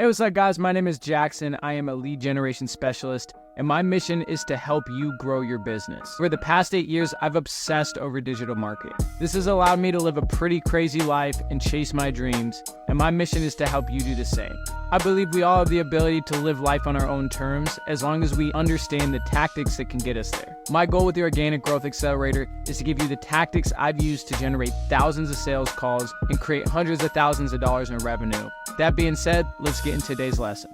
Hey, what's up, guys? My name is Jackson. I am a lead generation specialist, and my mission is to help you grow your business. For the past 8 years, I've obsessed over digital marketing. This has allowed me to live a pretty crazy life and chase my dreams, and my mission is to help you do the same. I believe we all have the ability to live life on our own terms as long as we understand the tactics that can get us there. My goal with the Organic Growth Accelerator is to give you the tactics I've used to generate thousands of sales calls and create hundreds of thousands of dollars in revenue. That being said, let's get into today's lesson.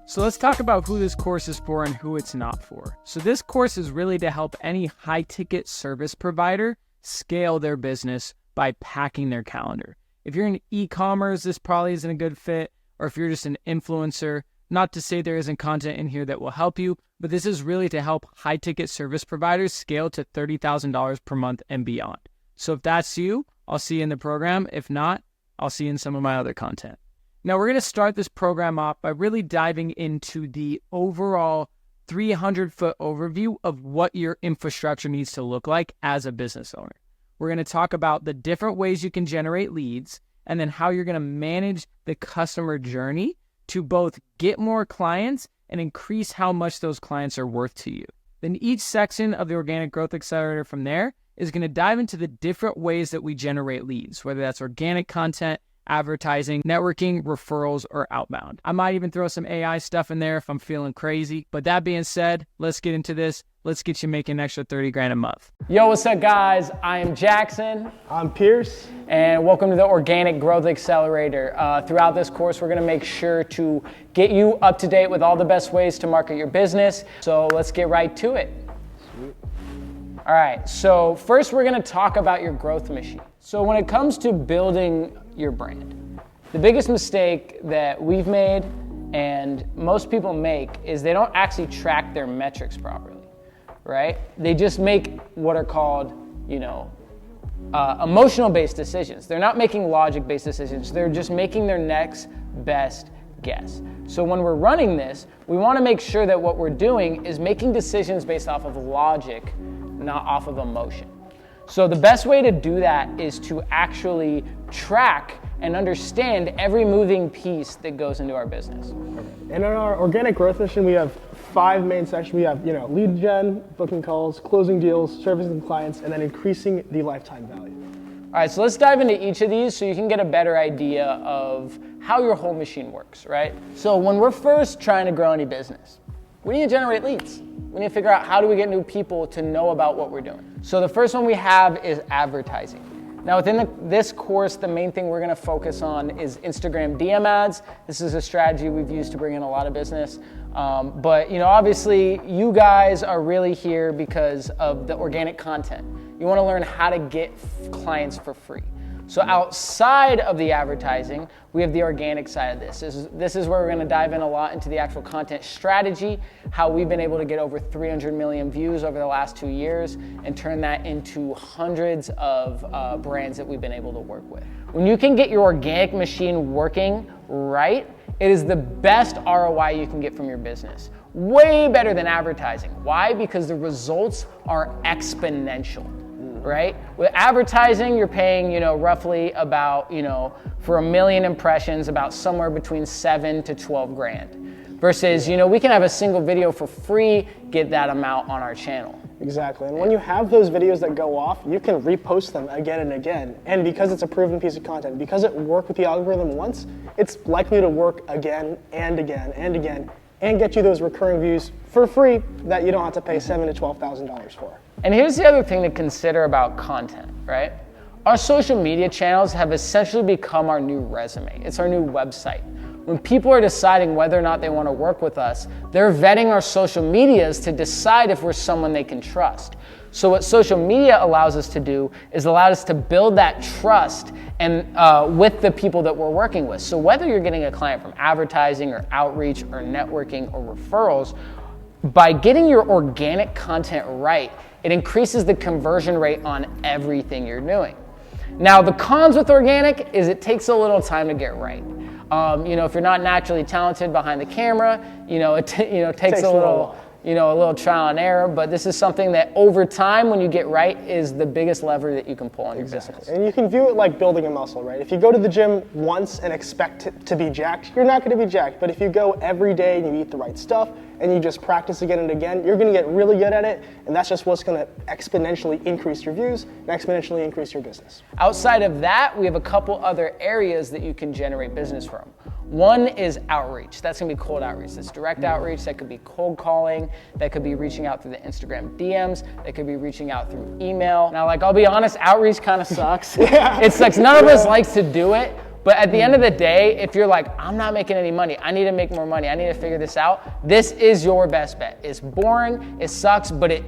So let's talk about who this course is for and who it's not for. So this course is really to help any high-ticket service provider scale their business by packing their calendar. If you're in e-commerce, this probably isn't a good fit, or if you're just an influencer, not to say there isn't content in here that will help you, but this is really to help high-ticket service providers scale to $30,000 per month and beyond. So if that's you, I'll see you in the program. If not, I'll see you in some of my other content. Now, we're going to start this program off by really diving into the overall 300-foot overview of what your infrastructure needs to look like as a business owner. We're going to talk about the different ways you can generate leads and then how you're going to manage the customer journey to both get more clients and increase how much those clients are worth to you. Then each section of the Organic Growth Accelerator from there is going to dive into the different ways that we generate leads, whether that's organic content, advertising, networking, referrals, or outbound. I might even throw some AI stuff in there if I'm feeling crazy. But that being said, let's get into this. Let's get you making an extra 30 grand a month. Yo, what's up, guys? I am Jackson. I'm Pierce. And welcome to the Organic Growth Accelerator. Throughout this course, we're going to make sure to get you up to date with all the best ways to market your business. So let's get right to it. Sweet. All right, so first we're going to talk about your growth machine. So when it comes to building your brand, the biggest mistake that we've made and most people make is they don't actually track their metrics properly, right? They just make what are called, emotional-based decisions. They're not making logic-based decisions. They're just making their next best guess. So when we're running this, we want to make sure that what we're doing is making decisions based off of logic, not off of emotion. So the best way to do that is to actually track and understand every moving piece that goes into our business. And in our organic growth mission, we have 5 main sections. We have, lead gen, booking calls, closing deals, servicing clients, and then increasing the lifetime value. All right, so let's dive into each of these so you can get a better idea of how your whole machine works, right? So when we're first trying to grow any business, we need to generate leads. We need to figure out how do we get new people to know about what we're doing. So the first one we have is advertising. Now within this course, the main thing we're gonna focus on is Instagram DM ads. This is a strategy we've used to bring in a lot of business. But obviously you guys are really here because of the organic content. You wanna learn how to get clients for free. So outside of the advertising, we have the organic side of this. This is where we're gonna dive in a lot into the actual content strategy, how we've been able to get over 300 million views over the last 2 years and turn that into hundreds of brands that we've been able to work with. When you can get your organic machine working right, it is the best ROI you can get from your business. Way better than advertising. Why? Because the results are exponential. Right? With advertising, you're paying, roughly about, for 1 million impressions, about somewhere between 7 to 12 grand. Versus, we can have a single video for free, get that amount on our channel. Exactly. And when you have those videos that go off, you can repost them again and again. And because it's a proven piece of content, because it worked with the algorithm once, it's likely to work again and again and again and get you those recurring views for free that you don't have to pay $7,000 to $12,000 for. And here's the other thing to consider about content, right? Our social media channels have essentially become our new resume. It's our new website. When people are deciding whether or not they want to work with us, they're vetting our social medias to decide if we're someone they can trust. So what social media allows us to do is allow us to build that trust and with the people that we're working with. So whether you're getting a client from advertising or outreach or networking or referrals, by getting your organic content right, it increases the conversion rate on everything you're doing. Now, the cons with organic is it takes a little time to get right. If you're not naturally talented behind the camera, it takes a little a little trial and error, but this is something that over time, when you get right, is the biggest lever that you can pull in your business. And you can view it like building a muscle, right? If you go to the gym once and expect to be jacked, you're not going to be jacked. But if you go every day and you eat the right stuff and you just practice again and again, you're going to get really good at it. And that's just what's going to exponentially increase your views and exponentially increase your business. Outside of that, we have a couple other areas that you can generate business from. One is outreach. That's gonna be cold outreach. That's direct outreach. That could be cold calling. That could be reaching out through the Instagram DMs. That could be reaching out through email. Now, I'll be honest, outreach kind of sucks. It sucks. None of us likes to do it. But at the end of the day, if you're like, I'm not making any money, I need to make more money, I need to figure this out, this is your best bet. It's boring, it sucks, but it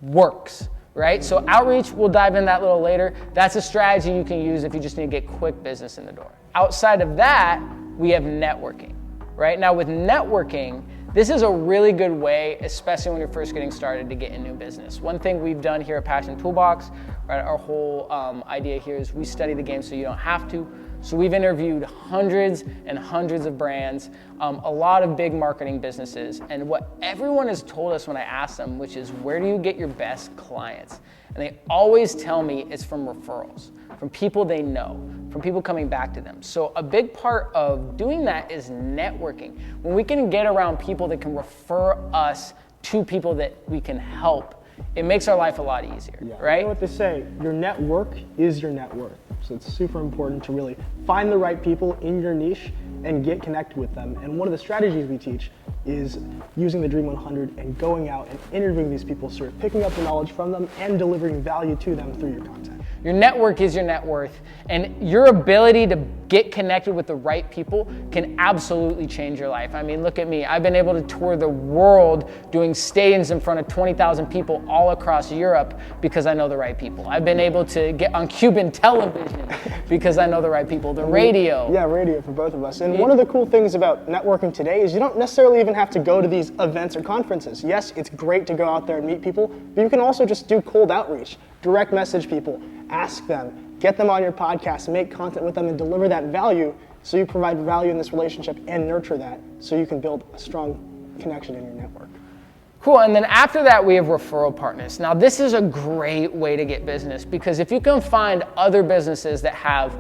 works, right? So outreach, we'll dive in that a little later. That's a strategy you can use if you just need to get quick business in the door. Outside of that, we have networking, right? Now with networking, this is a really good way, especially when you're first getting started, to get in new business. One thing we've done here at Passion Toolbox, right, our whole idea here is we study the game so you don't have to. So we've interviewed hundreds and hundreds of brands, a lot of big marketing businesses, and what everyone has told us when I ask them, which is, where do you get your best clients? And they always tell me it's from referrals, from people they know, from people coming back to them. So a big part of doing that is networking. When we can get around people that can refer us to people that we can help, it makes our life a lot easier, right? You know what they say, your network is your net worth. So it's super important to really find the right people in your niche and get connected with them. And one of the strategies we teach is using the Dream 100 and going out and interviewing these people, so you're picking up the knowledge from them and delivering value to them through your content. Your network is your net worth, and your ability to get connected with the right people can absolutely change your life. I mean, look at me. I've been able to tour the world doing stadiums in front of 20,000 people all across Europe because I know the right people. I've been able to get on Cuban television because I know the right people. The radio. Yeah, radio for both of us. And one of the cool things about networking today is you don't necessarily even have to go to these events or conferences. Yes, it's great to go out there and meet people, but you can also just do cold outreach, direct message people, ask them, get them on your podcast, make content with them, and deliver that value, so you provide value in this relationship and nurture that so you can build a strong connection in your network. Cool, and then after that we have referral partners. Now this is a great way to get business, because if you can find other businesses that have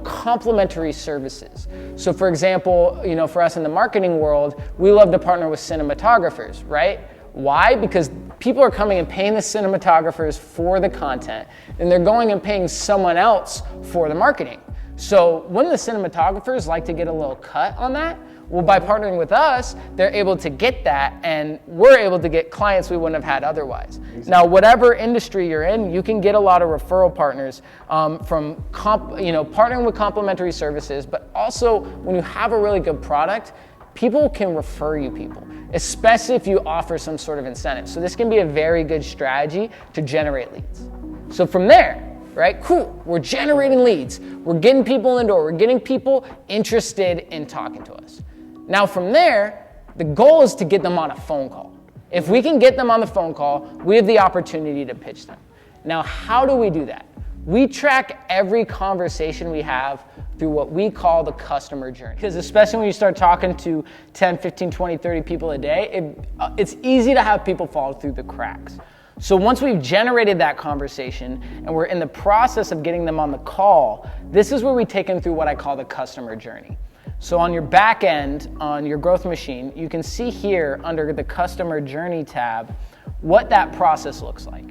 complementary services. So for example, for us in the marketing world, we love to partner with cinematographers, right? Why? Because people are coming and paying the cinematographers for the content, and they're going and paying someone else for the marketing. So when the cinematographers like to get a little cut on that, well, by partnering with us, they're able to get that, and we're able to get clients we wouldn't have had otherwise. Exactly. Now, whatever industry you're in, you can get a lot of referral partners from partnering with complementary services, but also when you have a really good product, people can refer you people, especially if you offer some sort of incentive. So this can be a very good strategy to generate leads. So from there, right, cool, we're generating leads, we're getting people in the door, we're getting people interested in talking to us. Now from there, the goal is to get them on a phone call. If we can get them on the phone call, we have the opportunity to pitch them. Now, how do we do that? We track every conversation we have through what we call the customer journey. Because especially when you start talking to 10, 15, 20, 30 people a day, it's easy to have people fall through the cracks. So once we've generated that conversation and we're in the process of getting them on the call, this is where we take them through what I call the customer journey. So on your back end, on your growth machine, you can see here under the customer journey tab what that process looks like.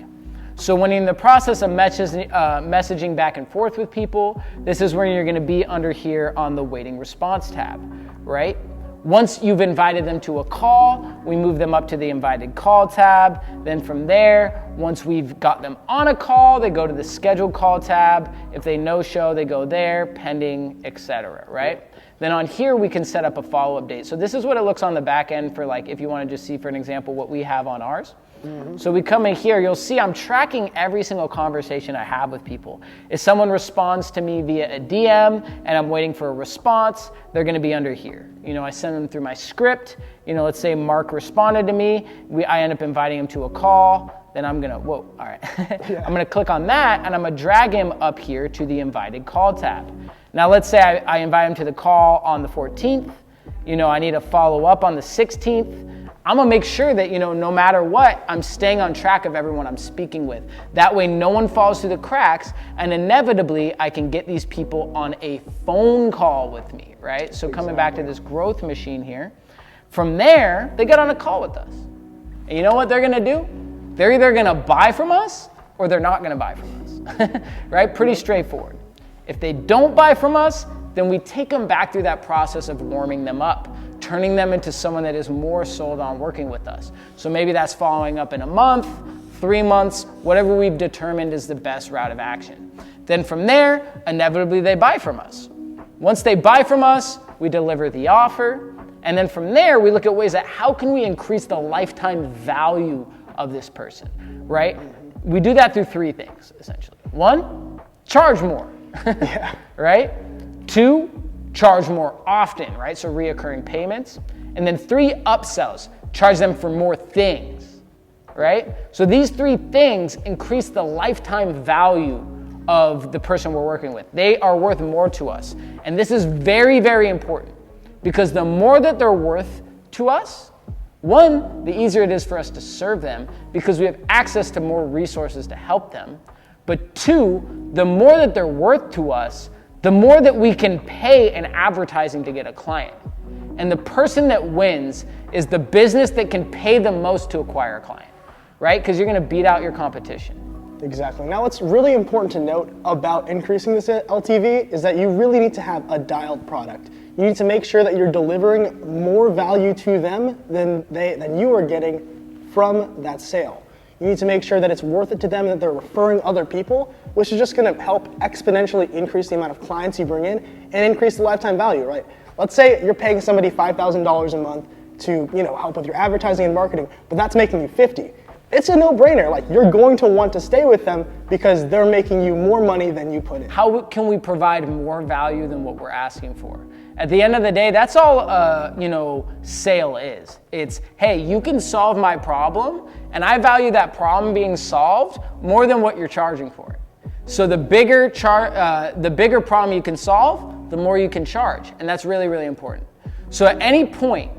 So when you're in the process of messaging back and forth with people, this is where you're going to be under here on the waiting response tab, right? Once you've invited them to a call, we move them up to the invited call tab. Then from there, once we've got them on a call, they go to the scheduled call tab. If they no-show, they go there, pending, etc., right? Then on here, we can set up a follow-up date. So this is what it looks on the back end for, like, if you want to just see, for an example, what we have on ours. Mm-hmm. So we come in here, you'll see I'm tracking every single conversation I have with people. If someone responds to me via a DM and I'm waiting for a response, they're going to be under here. I send them through my script. Let's say Mark responded to me. I end up inviting him to a call. Then I'm going to, all right. Yeah. I'm going to click on that, and I'm going to drag him up here to the invited call tab. Now let's say I invite him to the call on the 14th. I need to follow up on the 16th. I'm gonna make sure that, no matter what, I'm staying on track of everyone I'm speaking with. That way no one falls through the cracks, and inevitably I can get these people on a phone call with me, right? So coming back to this growth machine here, from there, they get on a call with us. And you know what they're gonna do? They're either gonna buy from us or they're not gonna buy from us, right? Pretty straightforward. If they don't buy from us, then we take them back through that process of warming them up, turning them into someone that is more sold on working with us. So maybe that's following up in a month, 3 months, whatever we've determined is the best route of action. Then from there, inevitably they buy from us. Once they buy from us, we deliver the offer. And then from there, we look at ways that how can we increase the lifetime value of this person, right? We do that through 3 things, essentially. 1, charge more, right? 2, charge more often, right? So reoccurring payments. And then 3, upsells, charge them for more things, right? So these 3 things increase the lifetime value of the person we're working with. They are worth more to us. And this is very, very important because the more that they're worth to us, 1, the easier it is for us to serve them because we have access to more resources to help them. But 2, the more that they're worth to us, the more that we can pay in advertising to get a client. And the person that wins is the business that can pay the most to acquire a client, right? Because you're gonna beat out your competition. Exactly. Now, what's really important to note about increasing this LTV is that you really need to have a dialed product. You need to make sure that you're delivering more value to them than you are getting from that sale. You need to make sure that it's worth it to them, that they're referring other people, which is just going to help exponentially increase the amount of clients you bring in and increase the lifetime value, right? Let's say you're paying somebody $5,000 a month to, help with your advertising and marketing, but that's making you $50,000. It's a no-brainer. Like, you're going to want to stay with them because they're making you more money than you put in. How can we provide more value than what we're asking for? At the end of the day, that's all sale is. It's, hey, you can solve my problem, and I value that problem being solved more than what you're charging for it. So the bigger problem you can solve, the more you can charge, and that's really, really important. So at any point,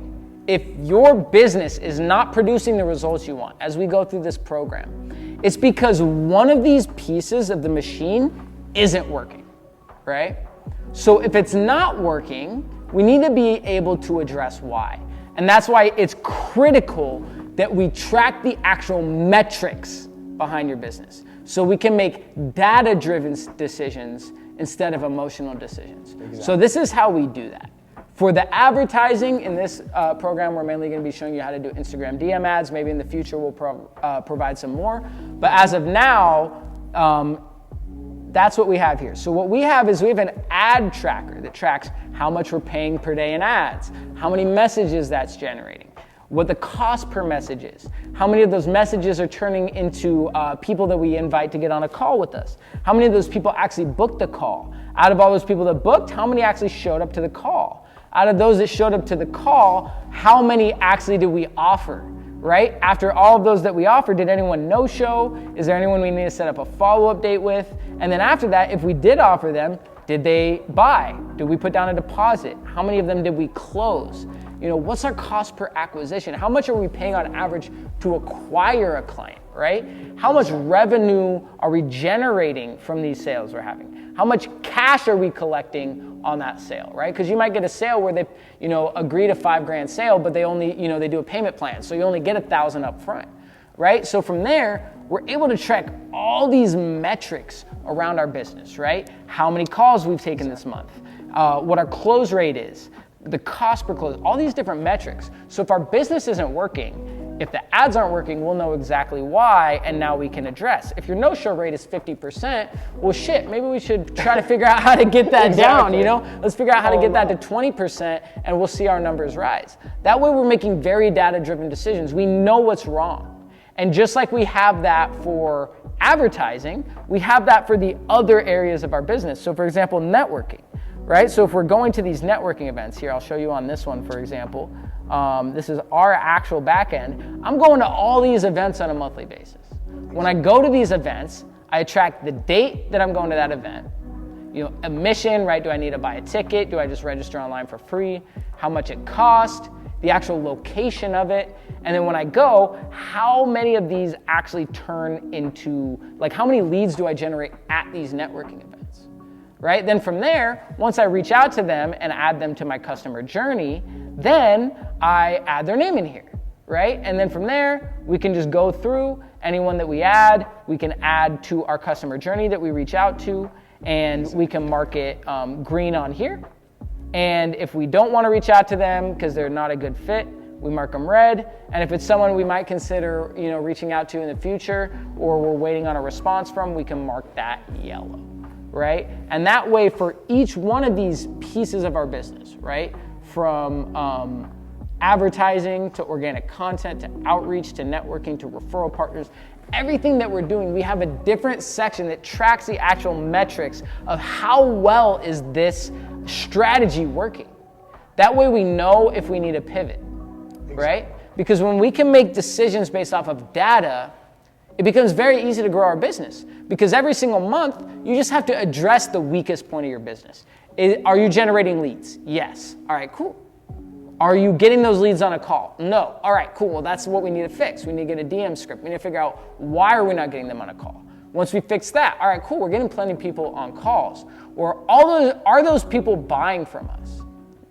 if your business is not producing the results you want as we go through this program, it's because one of these pieces of the machine isn't working, right? So if it's not working, we need to be able to address why. And that's why it's critical that we track the actual metrics behind your business so we can make data-driven decisions instead of emotional decisions. Exactly. So this is how we do that. For the advertising in this program, we're mainly going to be showing you how to do Instagram DM ads. Maybe in the future we'll provide some more. But as of now, that's what we have here. So what we have is we have an ad tracker that tracks how much we're paying per day in ads, how many messages that's generating, what the cost per message is, how many of those messages are turning into people that we invite to get on a call with us, how many of those people actually booked the call. Out of all those people that booked, how many actually showed up to the call? Out of those that showed up to the call, how many actually did we offer, right? After all of those that we offered, did anyone no-show? Is there anyone we need to set up a follow-up date with? And then after that, if we did offer them, did they buy? Did we put down a deposit? How many of them did we close? What's our cost per acquisition? How much are we paying on average to acquire a client, right? How much revenue are we generating from these sales we're having? How much cash are we collecting on that sale, right? Because you might get a sale where they, agree to $5,000 sale, but they only, they do a payment plan. So you only get $1,000 up front, right? So from there, we're able to track all these metrics around our business, right? How many calls we've taken this month, what our close rate is, the cost per close, all these different metrics. So if our business isn't working, if the ads aren't working, we'll know exactly why, and now we can address. If your no-show rate is 50%, well, shit, maybe we should try to figure out how to get that down, Let's figure out how to get that to 20%, and we'll see our numbers rise. That way we're making very data-driven decisions. We know what's wrong. And just like we have that for advertising, we have that for the other areas of our business. So for example, networking, right? So if we're going to these networking events here, I'll show you on this one, for example. This is our actual back end. I'm going to all these events on a monthly basis. When I go to these events, I track the date that I'm going to that event. Admission, right? Do I need to buy a ticket? Do I just register online for free? How much it cost? the actual location of it, and then when I go, how many of these actually turn into, like how many leads do I generate at these networking events, right? Then from there, once I reach out to them and add them to my customer journey, then I add their name in here, right? And then from there, we can just go through anyone that we add, we can add to our customer journey that we reach out to, and we can mark it green on here. And if we don't want to reach out to them because they're not a good fit, we mark them red. And if it's someone we might consider, reaching out to in the future, or we're waiting on a response from, we can mark that yellow, right? And that way, for each one of these pieces of our business, right, from advertising to organic content to outreach to networking to referral partners, everything that we're doing, we have a different section that tracks the actual metrics of how well is this strategy working. That way we know if we need a pivot, right? Because when we can make decisions based off of data, it becomes very easy to grow our business. Because every single month, you just have to address the weakest point of your business. Are you generating leads? Yes. All right, cool. Are you getting those leads on a call? No. All right, cool. Well, that's what we need to fix. We need to get a DM script. We need to figure out why are we not getting them on a call. Once we fix that, all right, cool, we're getting plenty of people on calls. Or are those people buying from us?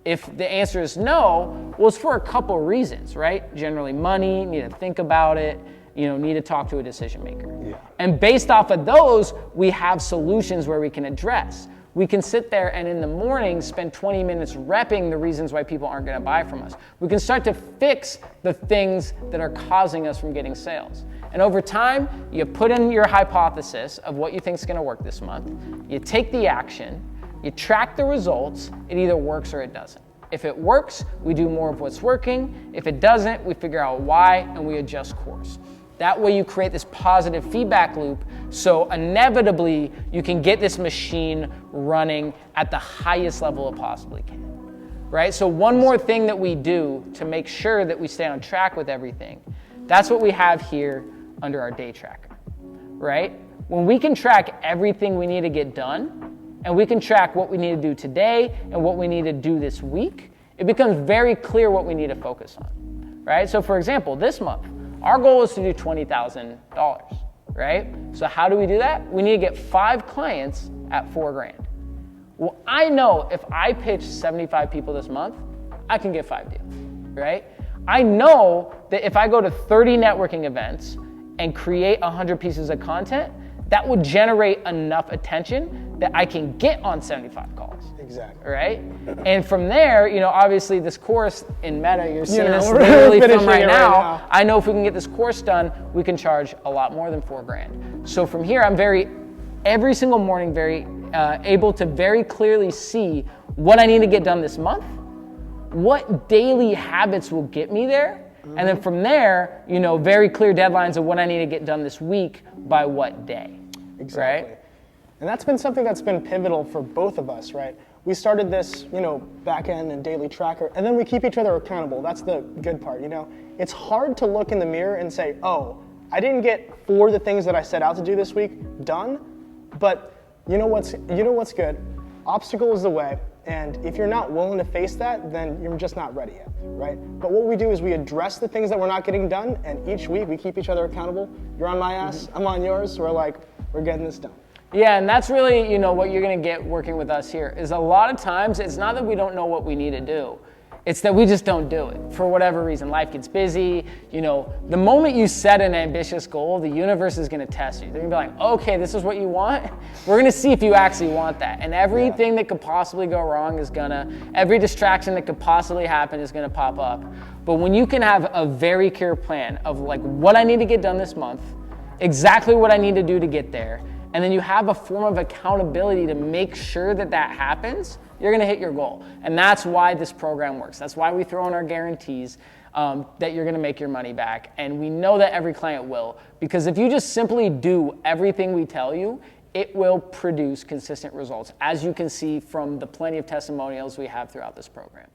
If the answer is no, well, it's for a couple reasons, right? Generally money, need to think about it, need to talk to a decision maker. Yeah. And based off of those, we have solutions where we can address. We can sit there and in the morning spend 20 minutes repping the reasons why people aren't going to buy from us. We can start to fix the things that are causing us from getting sales. And over time, you put in your hypothesis of what you think is going to work this month. You take the action, you track the results. It either works or it doesn't. If it works, we do more of what's working. If it doesn't, we figure out why and we adjust course. That way you create this positive feedback loop, so inevitably you can get this machine running at the highest level it possibly can, right? So one more thing that we do to make sure that we stay on track with everything, that's what we have here under our day tracker, right? When we can track everything we need to get done, and we can track what we need to do today and what we need to do this week, it becomes very clear what we need to focus on, right? So for example, this month, our goal is to do $20,000, right? So how do we do that? We need to get 5 clients at $4,000. Well, I know if I pitch 75 people this month, I can get 5 deals, right? I know that if I go to 30 networking events and create 100 pieces of content, that will generate enough attention that I can get on 75 calls. Exactly. Right? And from there, obviously this course in Meta, you're seeing this literally from right now. I know if we can get this course done, we can charge a lot more than $4,000. So from here, I'm every single morning, very able to very clearly see what I need to get done this month, what daily habits will get me there, and then from there, very clear deadlines of what I need to get done this week by what day. Exactly. Right? And that's been something that's been pivotal for both of us, right? We started this, back end and daily tracker, and then we keep each other accountable. That's the good part, It's hard to look in the mirror and say, oh, I didn't get 4 of the things that I set out to do this week done, but you know what's good? Obstacle is the way, and if you're not willing to face that, then you're just not ready yet, right? But what we do is we address the things that we're not getting done, and each week we keep each other accountable. You're on my ass, I'm on yours, we're getting this done. Yeah, and that's really, what you're gonna get working with us here, is a lot of times, it's not that we don't know what we need to do, it's that we just don't do it for whatever reason. Life gets busy, the moment you set an ambitious goal, the universe is gonna test you. They're gonna be like, okay, this is what you want? We're gonna see if you actually want that. And everything that could possibly go wrong every distraction that could possibly happen is gonna pop up. But when you can have a very clear plan of what I need to get done this month, exactly what I need to do to get there, and then you have a form of accountability to make sure that happens, you're gonna hit your goal. And that's why this program works. That's why we throw in our guarantees that you're gonna make your money back. And we know that every client will, because if you just simply do everything we tell you, it will produce consistent results, as you can see from the plenty of testimonials we have throughout this program.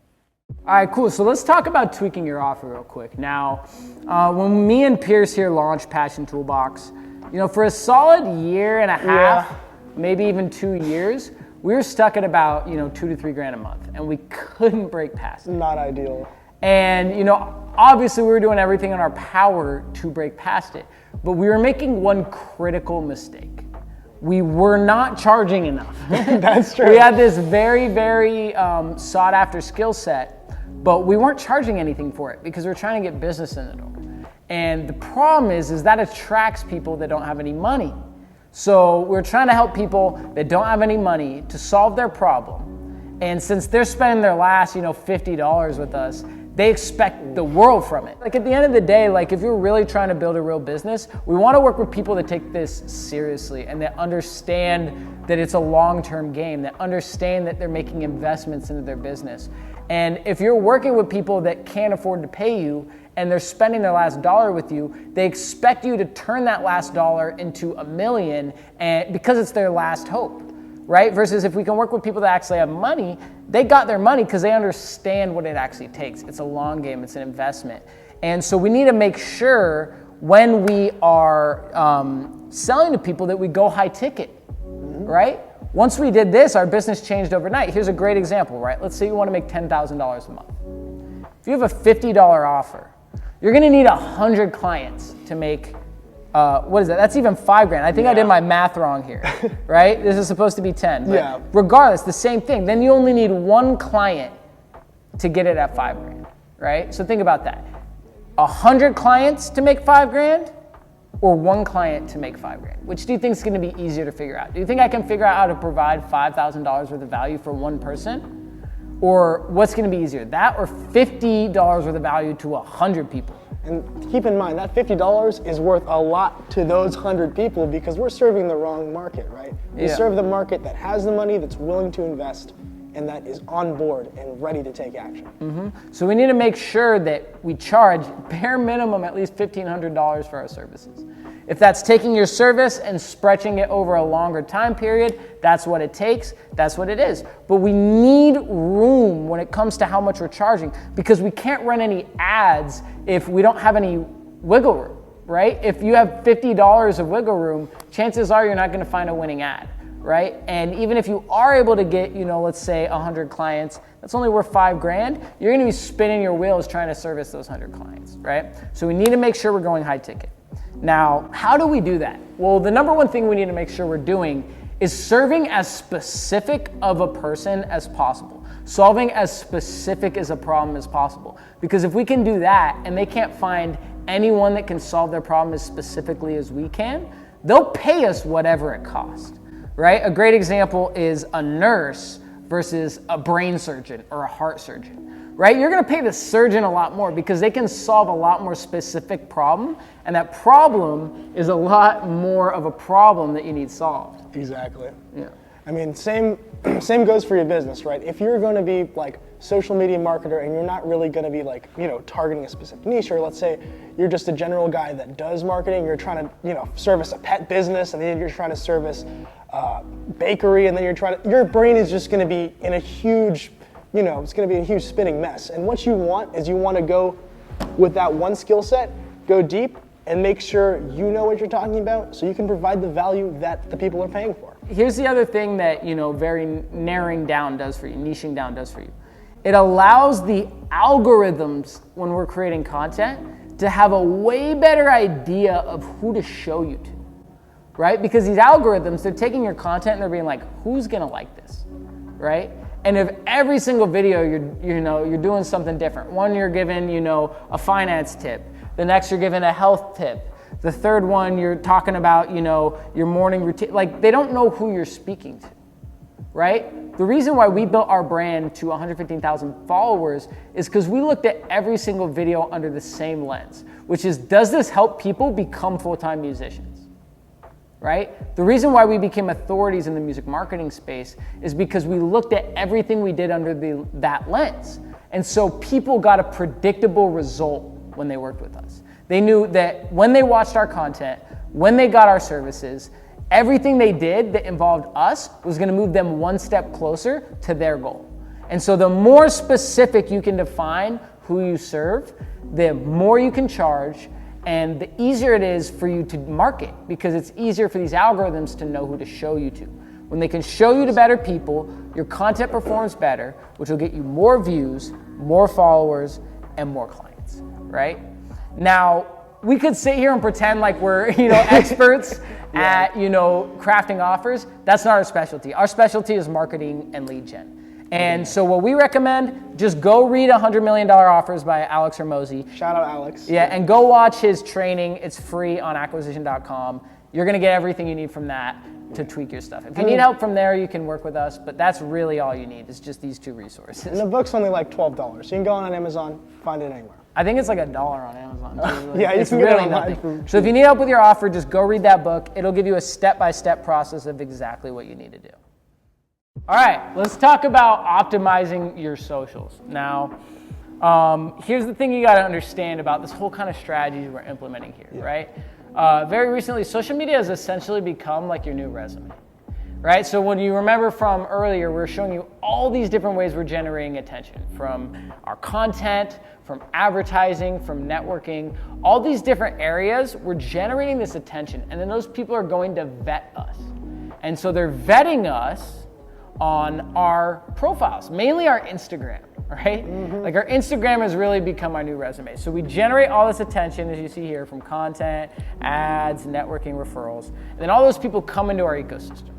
All right, cool. So let's talk about tweaking your offer real quick. Now, when me and Pierce here launched Passion Toolbox, for a solid year and a half, maybe even 2 years, we were stuck at about, $2,000 to $3,000 a month, and we couldn't break past it. Not ideal. And, obviously we were doing everything in our power to break past it, but we were making one critical mistake. We were not charging enough. That's true. We had this very, very sought after skill set, but we weren't charging anything for it because we were trying to get business in the door. And the problem is that attracts people that don't have any money. So we're trying to help people that don't have any money to solve their problem. And since they're spending their last, $50 with us, they expect the world from it. Like at the end of the day, like if you're really trying to build a real business, we want to work with people that take this seriously and that understand that it's a long-term game, that understand that they're making investments into their business. And if you're working with people that can't afford to pay you and they're spending their last dollar with you, they expect you to turn that last dollar into $1 million and because it's their last hope. Right? Versus if we can work with people that actually have money, they got their money because they understand what it actually takes. It's a long game, it's an investment. And so we need to make sure when we are selling to people that we go high ticket, right? Once we did this, our business changed overnight. Here's a great example, right? Let's say you want to make $10,000 a month. If you have a $50 offer, you're going to need 100 clients to make what is that? That's even $5,000. I think I did my math wrong here, right? This is supposed to be 10. But regardless, the same thing. Then you only need one client to get it at $5,000, right? So think about that. 100 clients to make $5,000 or one client to make $5,000? Which do you think is going to be easier to figure out? Do you think I can figure out how to provide $5,000 worth of value for one person? Or what's going to be easier, that or $50 worth of value to 100 people? And keep in mind, that $50 is worth a lot to those 100 people because we're serving the wrong market, right? We serve the market that has the money, that's willing to invest, and that is on board and ready to take action. So we need to make sure that we charge bare minimum at least $1,500 for our services. If that's taking your service and stretching it over a longer time period, that's what it takes, that's what it is. But we need room when it comes to how much we're charging because we can't run any ads if we don't have any wiggle room, right? If you have $50 of wiggle room, chances are you're not gonna find a winning ad, right? And even if you are able to get, let's say 100 clients, that's only worth $5,000, you're gonna be spinning your wheels trying to service those 100 clients, right? So we need to make sure we're going high ticket. Now, how do we do that? Well, the number one thing we need to make sure we're doing is serving as specific of a person as possible, solving as specific as a problem as possible. Because if we can do that and they can't find anyone that can solve their problem as specifically as we can, they'll pay us whatever it costs, right? A great example is a nurse versus a brain surgeon or a heart surgeon. Right? You're going to pay the surgeon a lot more because they can solve a lot more specific problem, and that problem is a lot more of a problem that you need solved. Exactly. Yeah. I mean, same goes for your business, right? If you're going to be like social media marketer and you're not really going to be like, targeting a specific niche, or let's say you're just a general guy that does marketing, you're trying to, service a pet business, and then you're trying to service bakery, and then your brain is just going to be in a huge it's going to be a huge spinning mess. And what you want is you want to go with that one skill set, go deep, and make sure you know what you're talking about so you can provide the value that the people are paying for. Here's the other thing that, very narrowing down does for you, niching down does for you. It allows the algorithms when we're creating content to have a way better idea of who to show you to, right? Because these algorithms, they're taking your content and they're being like, who's going to like this, right? And if every single video you're doing something different. One, you're giving, a finance tip. The next, you're giving a health tip. The third one, you're talking about, your morning routine. Like, they don't know who you're speaking to, right? The reason why we built our brand to 115,000 followers is because we looked at every single video under the same lens, which is, does this help people become full-time musicians? Right? The reason why we became authorities in the music marketing space is because we looked at everything we did under that lens. And so people got a predictable result when they worked with us. They knew that when they watched our content, when they got our services, everything they did that involved us was going to move them one step closer to their goal. And so the more specific you can define who you serve, the more you can charge, and the easier it is for you to market because it's easier for these algorithms to know who to show you to. When they can show you to better people, your content performs better, which will get you more views, more followers, and more clients, right? Now, we could sit here and pretend like we're, experts at, crafting offers. That's not our specialty. Our specialty is marketing and lead gen. And so what we recommend, just go read $100 Million Offers by Alex Hormozi. Shout out Alex. Yeah, and go watch his training. It's free on acquisition.com. You're gonna get everything you need from that to tweak your stuff. If you need help from there, you can work with us, but that's really all you need, is just these two resources. And the book's only like $12. You can go on Amazon, find it anywhere. I think it's like $1 on Amazon too. Yeah, it's you can get it really online nothing. So if you need help with your offer, just go read that book. It'll give you a step-by-step process of exactly what you need to do. All right, let's talk about optimizing your socials. Now, here's the thing you got to understand about this whole kind of strategy we're implementing here, right? Very recently, social media has essentially become like your new resume, right? So when you remember from earlier, we were showing you all these different ways we're generating attention, from our content, from advertising, from networking, all these different areas, we're generating this attention, and then those people are going to vet us. And so they're vetting us on our profiles, mainly our Instagram, right? Like our Instagram has really become our new resume. So we generate all this attention, as you see here, from content, ads, networking, referrals, and then all those people come into our ecosystem.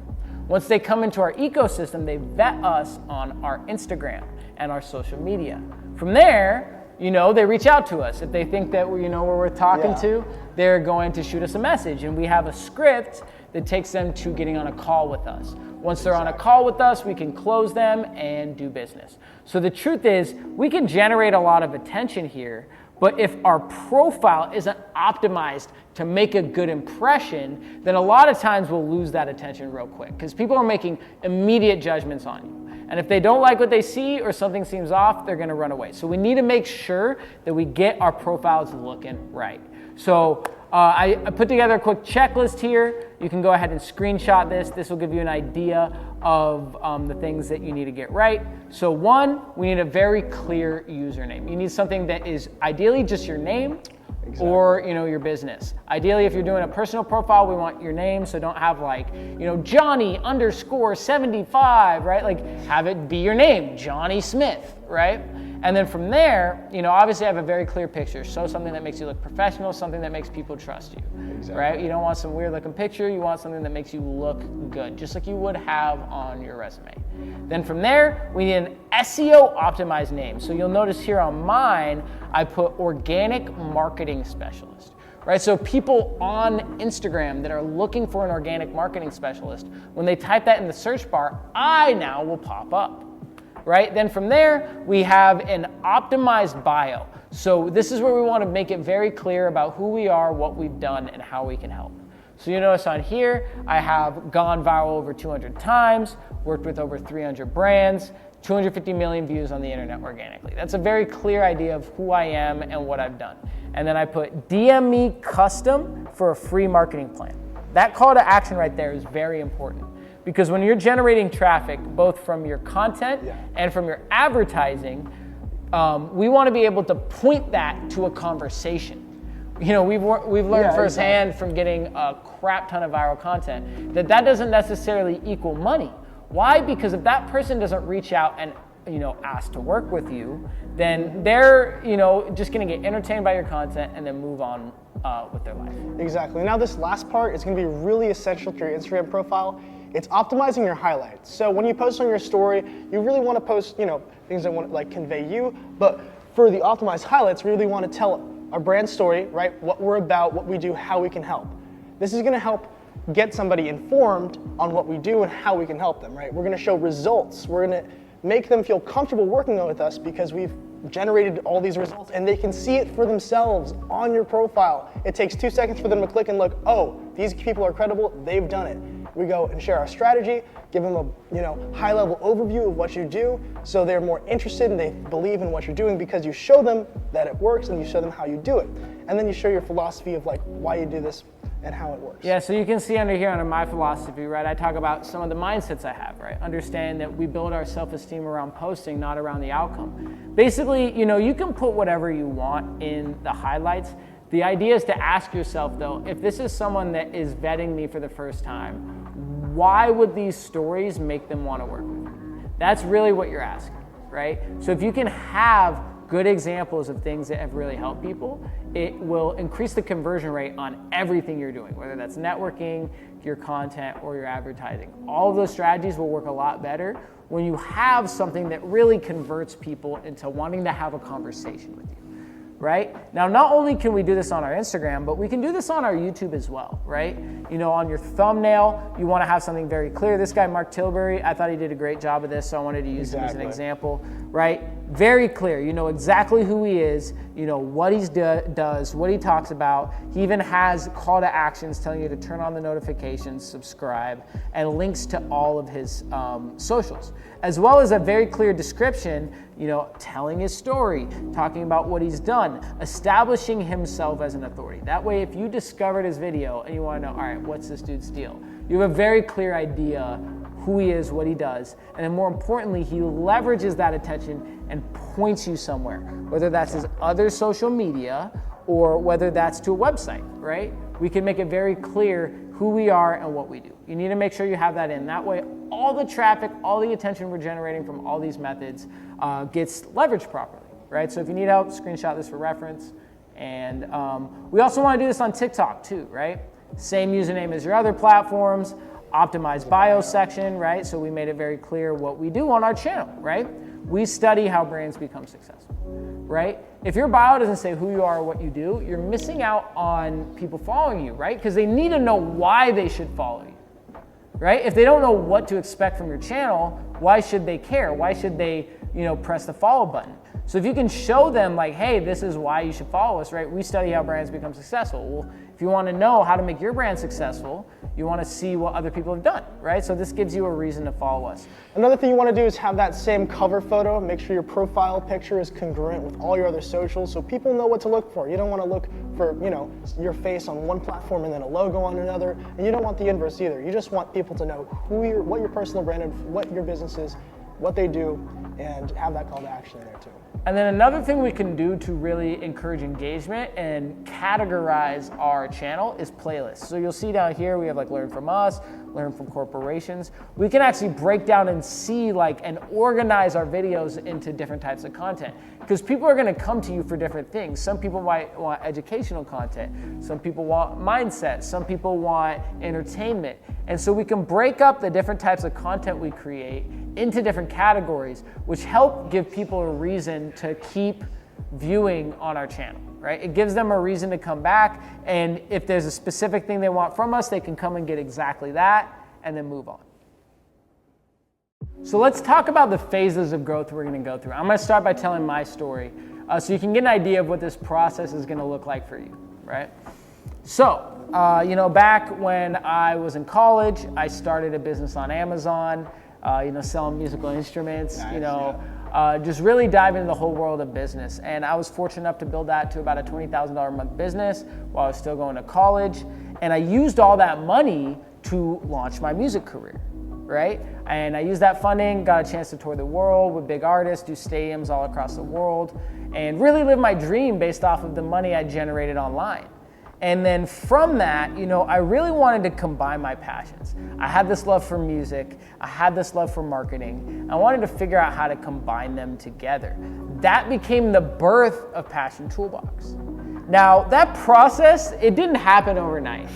Once they come into our ecosystem, they vet us on our Instagram and our social media. From there, they reach out to us. If they think that we're worth talking to, they're going to shoot us a message, and we have a script that takes them to getting on a call with us. Once they're on a call with us, we can close them and do business. So the truth is, we can generate a lot of attention here, but if our profile isn't optimized to make a good impression, then a lot of times we'll lose that attention real quick, because people are making immediate judgments on you. And if they don't like what they see or something seems off, they're gonna run away. So we need to make sure that we get our profiles looking right. So I put together a quick checklist here. You can go ahead and screenshot this. This will give you an idea of the things that you need to get right. So 1, we need a very clear username. You need something that is ideally just your name, or your business. Ideally, if you're doing a personal profile, we want your name, so don't have like, Johnny_75, right? Like have it be your name, Johnny Smith, right? And then from there, obviously have a very clear picture. Show something that makes you look professional, something that makes people trust you, right? You don't want some weird looking picture, you want something that makes you look good, just like you would have on your resume. Then from there, we need an SEO optimized name. So you'll notice here on mine, I put Organic Marketing Specialist, right? So people on Instagram that are looking for an organic marketing specialist, when they type that in the search bar, I now will pop up. Right? Then from there, we have an optimized bio. So this is where we want to make it very clear about who we are, what we've done, and how we can help. So you notice on here, I have gone viral over 200 times, worked with over 300 brands, 250 million views on the internet organically. That's a very clear idea of who I am and what I've done. And then I put DM me custom for a free marketing plan. That call to action right there is very important. Because when you're generating traffic, both from your content and from your advertising, we want to be able to point that to a conversation. We've learned firsthand from getting a crap ton of viral content that doesn't necessarily equal money. Why? Because if that person doesn't reach out and ask to work with you, then they're just going to get entertained by your content and then move on with their life. Exactly. Now this last part is going to be really essential to your Instagram profile. It's optimizing your highlights. So when you post on your story, you really want to post, things that want to convey you. But for the optimized highlights, we really want to tell our brand story, right? What we're about, what we do, how we can help. This is going to help get somebody informed on what we do and how we can help them, right? We're going to show results. We're going to make them feel comfortable working with us because we've generated all these results and they can see it for themselves on your profile. It takes 2 seconds for them to click and look, oh, these people are credible, they've done it. We go and share our strategy, give them a high-level overview of what you do, so they're more interested and they believe in what you're doing because you show them that it works and you show them how you do it. And then you show your philosophy of why you do this and how it works. Yeah, so you can see under here under my philosophy, right, I talk about some of the mindsets I have, right? Understand that we build our self-esteem around posting, not around the outcome. Basically, you can put whatever you want in the highlights. The idea is to ask yourself, though, if this is someone that is vetting me for the first time, why would these stories make them want to work with me? That's really what you're asking, right? So if you can have good examples of things that have really helped people, it will increase the conversion rate on everything you're doing, whether that's networking, your content, or your advertising. All of those strategies will work a lot better when you have something that really converts people into wanting to have a conversation with you. Right? Now, not only can we do this on our Instagram, but we can do this on our YouTube as well, right? You know, on your thumbnail, you want to have something very clear. This guy, Mark Tilbury, I thought he did a great job of this, so I wanted to use him as an example, right? Very clear. You know exactly who he is, you know what he does, what he talks about. He even has call to actions telling you to turn on the notifications, subscribe, and links to all of his socials, as well as a very clear description, you know, telling his story, talking about what he's done, establishing himself as an authority. That way, if you discovered his video and you want to know, all right, what's this dude's deal? You have a very clear idea who he is, what he does, and then more importantly, he leverages that attention and points you somewhere, whether that's his other social media or whether that's to a website, right? We can make it very clear who we are and what we do. You need to make sure you have that in. That way, all the traffic, all the attention we're generating from all these methods gets leveraged properly, right? So if you need help, screenshot this for reference. And we also want to do this on TikTok too, right? Same username as your other platforms, optimized bio section, right? So we made it very clear what we do on our channel, right? We study how brands become successful, right? If your bio doesn't say who you are or what you do, you're missing out on people following you, right? Because they need to know why they should follow you, right? If they don't know what to expect from your channel, why should they care? Why should they, you know, press the follow button? So if you can show them like, hey, this is why you should follow us, right? We study how brands become successful. Well, if you want to know how to make your brand successful, you want to see what other people have done, right? So this gives you a reason to follow us. Another thing you want to do is have that same cover photo. Make sure your profile picture is congruent with all your other socials so people know what to look for. You don't want to look for, you know, your face on one platform and then a logo on another. And you don't want the inverse either. You just want people to know what your personal brand is, what your business is, what they do, and have that call to action in there too. And then another thing we can do to really encourage engagement and categorize our channel is playlists. So you'll see down here, we have like learn from us, learn from corporations. We can actually break down and see like and organize our videos into different types of content because people are gonna come to you for different things. Some people might want educational content. Some people want mindset. Some people want entertainment. And so we can break up the different types of content we create into different categories, which help give people a reason to keep viewing on our channel, right? It gives them a reason to come back, and if there's a specific thing they want from us, they can come and get exactly that, and then move on. So let's talk about the phases of growth we're gonna go through. I'm gonna start by telling my story, so you can get an idea of what this process is gonna look like for you, right? So, you know, back when I was in college, I started a business on Amazon, you know, selling musical instruments, nice, you know, just really dive into the whole world of business. And I was fortunate enough to build that to about a $20,000 a month business while I was still going to college. And I used all that money to launch my music career, right? And I used that funding, got a chance to tour the world with big artists, do stadiums all across the world, and really live my dream based off of the money I generated online. And then from that, you know, I really wanted to combine my passions. I had this love for music, I had this love for marketing. I wanted to figure out how to combine them together. That became the birth of Passion Toolbox. Now, that process, it didn't happen overnight,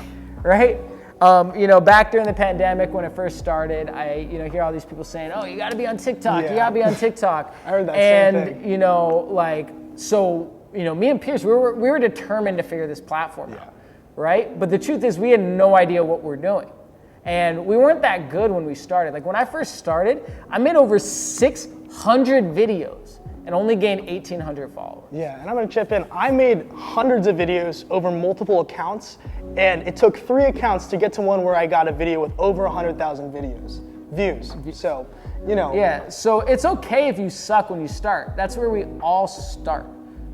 right? You know, back during the pandemic when it first started, I, you know, hear all these people saying, oh, you gotta be on TikTok, you gotta be on TikTok. I heard that same thing. And, you know, like, so, you know, me and Pierce, we were determined to figure this platform out, right? But the truth is we had no idea what we're doing. And we weren't that good when we started. Like when I first started, I made over 600 videos and only gained 1,800 followers. Yeah, and I'm gonna chip in. I made hundreds of videos over multiple accounts, and it took 3 accounts to get to one where I got a video with over 100,000 views. So, you know. Yeah, so it's okay if you suck when you start. That's where we all start,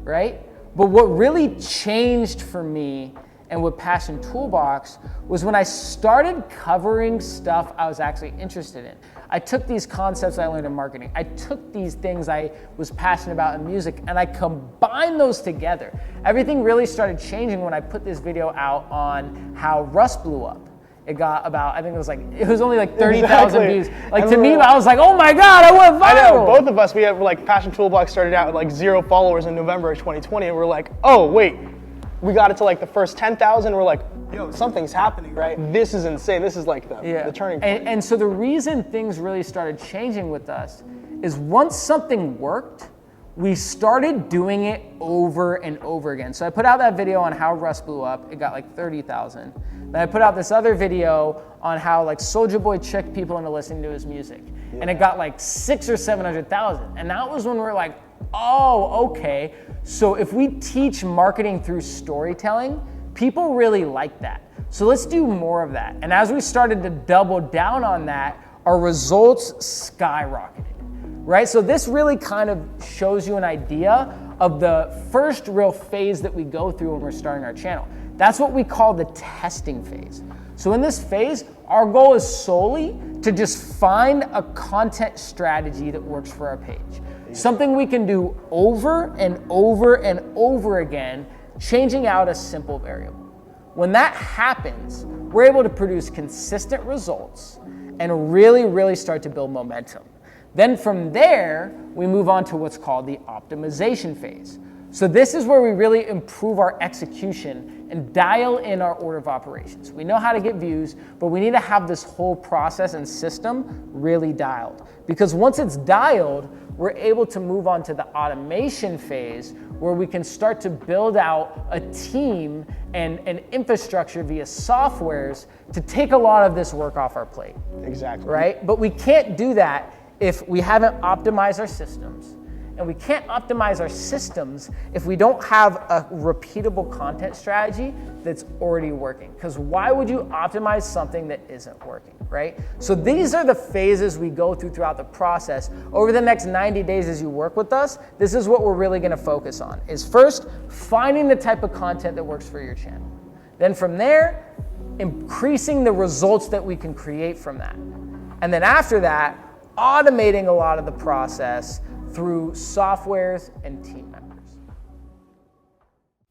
right? But what really changed for me and with Passion Toolbox was when I started covering stuff I was actually interested in. I took these concepts I learned in marketing, I took these things I was passionate about in music, and I combined those together. Everything really started changing when I put this video out on how Rust blew up. it got about, I think it was only like 30,000 Exactly. views. Like And to me, we're I was like, oh my God, I went viral. I know, both of us, we have like Passion Toolbox started out with like 0 followers in November of 2020, and we're like, oh wait, we got it to like the first 10,000. We're like, yo, something's happening, right? This is insane. This is like the turning point. And so the reason things really started changing with us is once something worked, we started doing it over and over again. So I put out that video on how Russ blew up. It got like 30,000. Then I put out this other video on how like Soulja Boy tricked people into listening to his music. And it got like 600,000 or 700,000. And that was when we were like, oh, okay. So if we teach marketing through storytelling, people really like that. So let's do more of that. And as we started to double down on that, our results skyrocketed. Right? So this really kind of shows you an idea of the first real phase that we go through when we're starting our channel. That's what we call the testing phase. So in this phase, our goal is solely to just find a content strategy that works for our page. Something we can do over and over and over again, changing out a simple variable. When that happens, we're able to produce consistent results and really start to build momentum. Then from there, we move on to what's called the optimization phase. So this is where we really improve our execution and dial in our order of operations. We know how to get views, but we need to have this whole process and system really dialed. Because once it's dialed, we're able to move on to the automation phase where we can start to build out a team and an infrastructure via softwares to take a lot of this work off our plate. Exactly. Right? But we can't do that if we haven't optimized our systems. And we can't optimize our systems if we don't have a repeatable content strategy that's already working. Because why would you optimize something that isn't working, right? So these are the phases we go throughout the process. Over the next 90 days as you work with us, this is what we're really gonna focus on, is first, finding the type of content that works for your channel. Then from there, increasing the results that we can create from that. And then after that, automating a lot of the process through softwares and team members.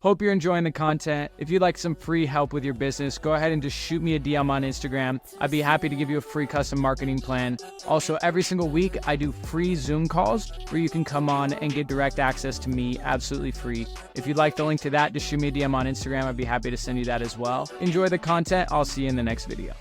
Hope you're enjoying the content. If you'd like some free help with your business, go ahead and just shoot me a DM on Instagram. I'd be happy to give you a free custom marketing plan. Also, every single week, I do free Zoom calls where you can come on and get direct access to me absolutely free. If you'd like the link to that, just shoot me a DM on Instagram. I'd be happy to send you that as well. Enjoy the content. I'll see you in the next video.